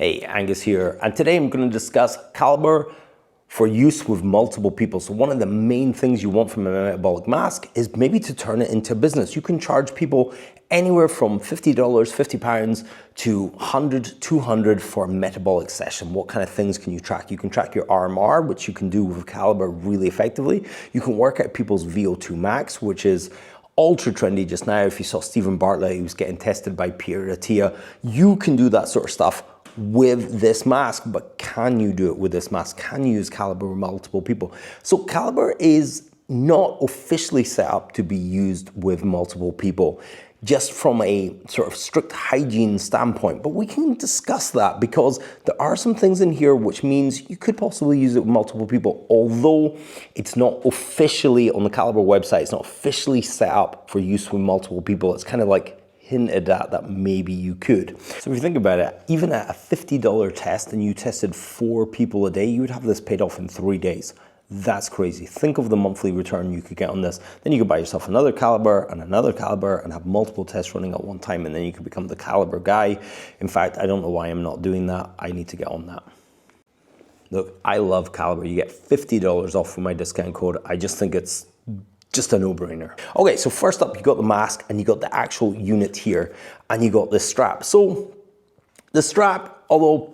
Hey, Angus here, and today I'm going to discuss Calibre for use with multiple people. So one of the main things you want from a metabolic mask is maybe to turn it into a business. You can charge people anywhere from $50, £50 to 100, 200 for a metabolic session. What kind of things can you track? You can track your RMR, which you can do with Calibre really effectively. You can work out people's VO2 max, which is ultra trendy just now. If you saw Stephen Bartlett, he was getting tested by Pierre Attia. You can do that sort of stuff with this mask, but can you do it with this mask? Can you use Calibre with multiple people? So Calibre is not officially set up to be used with multiple people, just from a sort of strict hygiene standpoint, but we can discuss that because there are some things in here which means you could possibly use it with multiple people, although it's not officially on the Calibre website, it's not officially set up for use with multiple people. It's kind of like hinted at that maybe you could. So if you think about it, even at a $50 test and you tested 4 people a day, you would have this paid off in 3 days. That's crazy. Think of the monthly return you could get on this. Then you could buy yourself another Calibre and have multiple tests running at one time, and then you could become the Calibre guy. In fact, I don't know why I'm not doing that. I need to get on that. Look, I love Calibre. You get $50 off with my discount code. I just think it's just a no-brainer. Okay, so first up, you got the mask and you got the actual unit here, and you got this strap. So the strap, although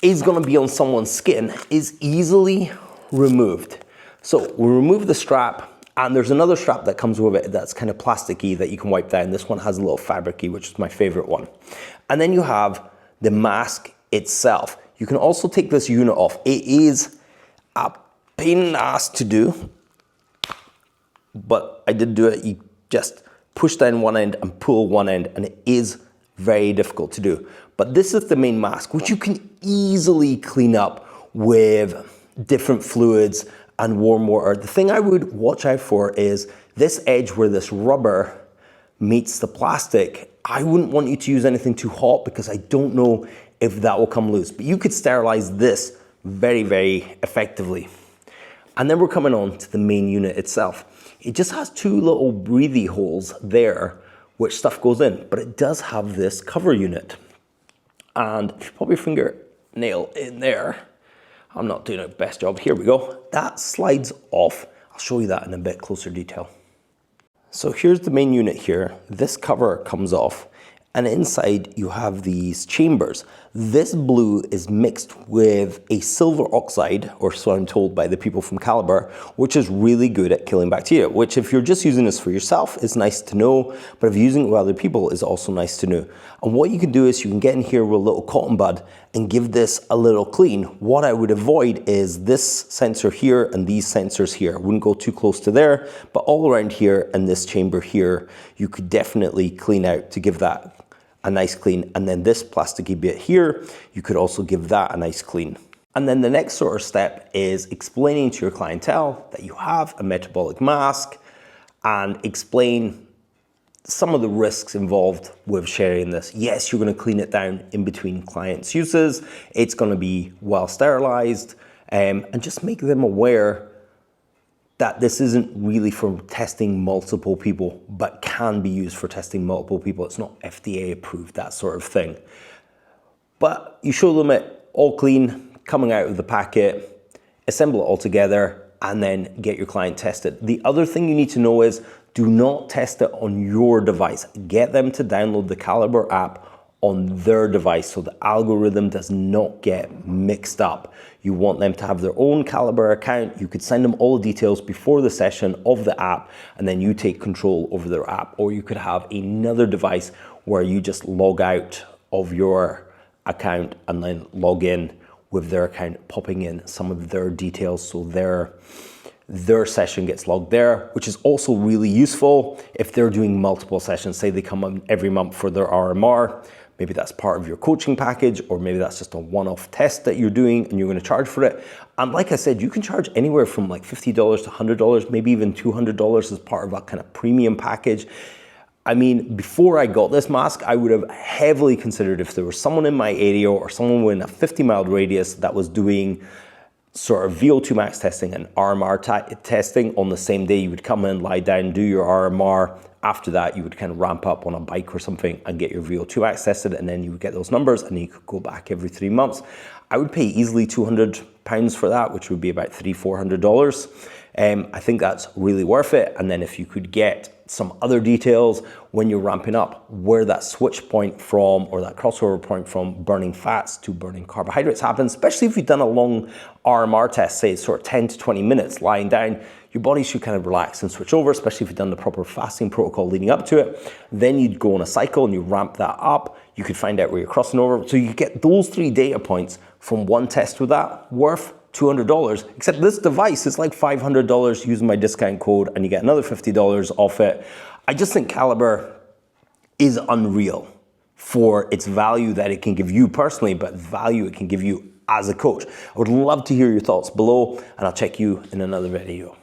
is gonna be on someone's skin, is easily removed. So we remove the strap, and there's another strap that comes with it that's kind of plasticky that you can wipe down. This one has a little fabricy, which is my favorite one. And then you have the mask itself. You can also take this unit off. It is a pain in the ass to do, but I did do it. You just push down one end and pull one end, and it is very difficult to do. But this is the main mask, which you can easily clean up with different fluids and warm water. The thing I would watch out for is this edge where this rubber meets the plastic. I wouldn't want you to use anything too hot because I don't know if that will come loose. But you could sterilize this very, very effectively. And then we're coming on to the main unit itself. It just has 2 little breathy holes there, which stuff goes in, but it does have this cover unit. And if you pop your fingernail in there, I'm not doing a best job, here we go. That slides off. I'll show you that in a bit closer detail. So here's the main unit here. This cover comes off, and inside you have these chambers. This blue is mixed with a silver oxide, or so I'm told by the people from Calibre, which is really good at killing bacteria, which if you're just using this for yourself, is nice to know, but if you're using it with other people, is also nice to know. And what you can do is you can get in here with a little cotton bud and give this a little clean. What I would avoid is this sensor here and these sensors here. I wouldn't go too close to there, but all around here and this chamber here, you could definitely clean out to give that a nice clean. And then this plasticky bit here, you could also give that a nice clean. And then the next sort of step is explaining to your clientele that you have a metabolic mask, and explain some of the risks involved with sharing this. Yes, you're gonna clean it down in between clients' uses. It's gonna be well sterilized, and just make them aware that this isn't really for testing multiple people, but can be used for testing multiple people. It's not FDA approved, that sort of thing. But you show them it all clean, coming out of the packet, assemble it all together, and then get your client tested. The other thing you need to know is do not test it on your device. Get them to download the Calibre app on their device so the algorithm does not get mixed up. You want them to have their own Calibre account. You could send them all the details before the session of the app, and then you take control over their app. Or you could have another device where you just log out of your account and then log in with their account, popping in some of their details so their session gets logged there, which is also really useful if they're doing multiple sessions. Say they come in every month for their RMR. Maybe that's part of your coaching package, or maybe that's just a one-off test that you're doing and you're gonna charge for it. And like I said, you can charge anywhere from like $50 to $100, maybe even $200 as part of a kind of premium package. I mean, before I got this mask, I would have heavily considered if there was someone in my area or someone within a 50-mile radius that was doing sort of VO2 max testing and RMR testing on the same day. You would come in, lie down, do your RMR, after that, you would kind of ramp up on a bike or something and get your VO2 max tested, and then you would get those numbers, and then you could go back every 3 months. I would pay easily £200 for that, which would be about $300-400. I think that's really worth it. And then if you could get some other details when you're ramping up, where that switch point from, or that crossover point from burning fats to burning carbohydrates happens, especially if you've done a long RMR test, say it's sort of 10 to 20 minutes lying down, your body should kind of relax and switch over, especially if you've done the proper fasting protocol leading up to it. Then you'd go on a cycle and you ramp that up. You could find out where you're crossing over. So you get those 3 data points from one test with that, worth $200, except this device is like $500 using my discount code, and you get another $50 off it. I just think Calibre is unreal for its value that it can give you personally, but value it can give you as a coach. I would love to hear your thoughts below, and I'll check you in another video.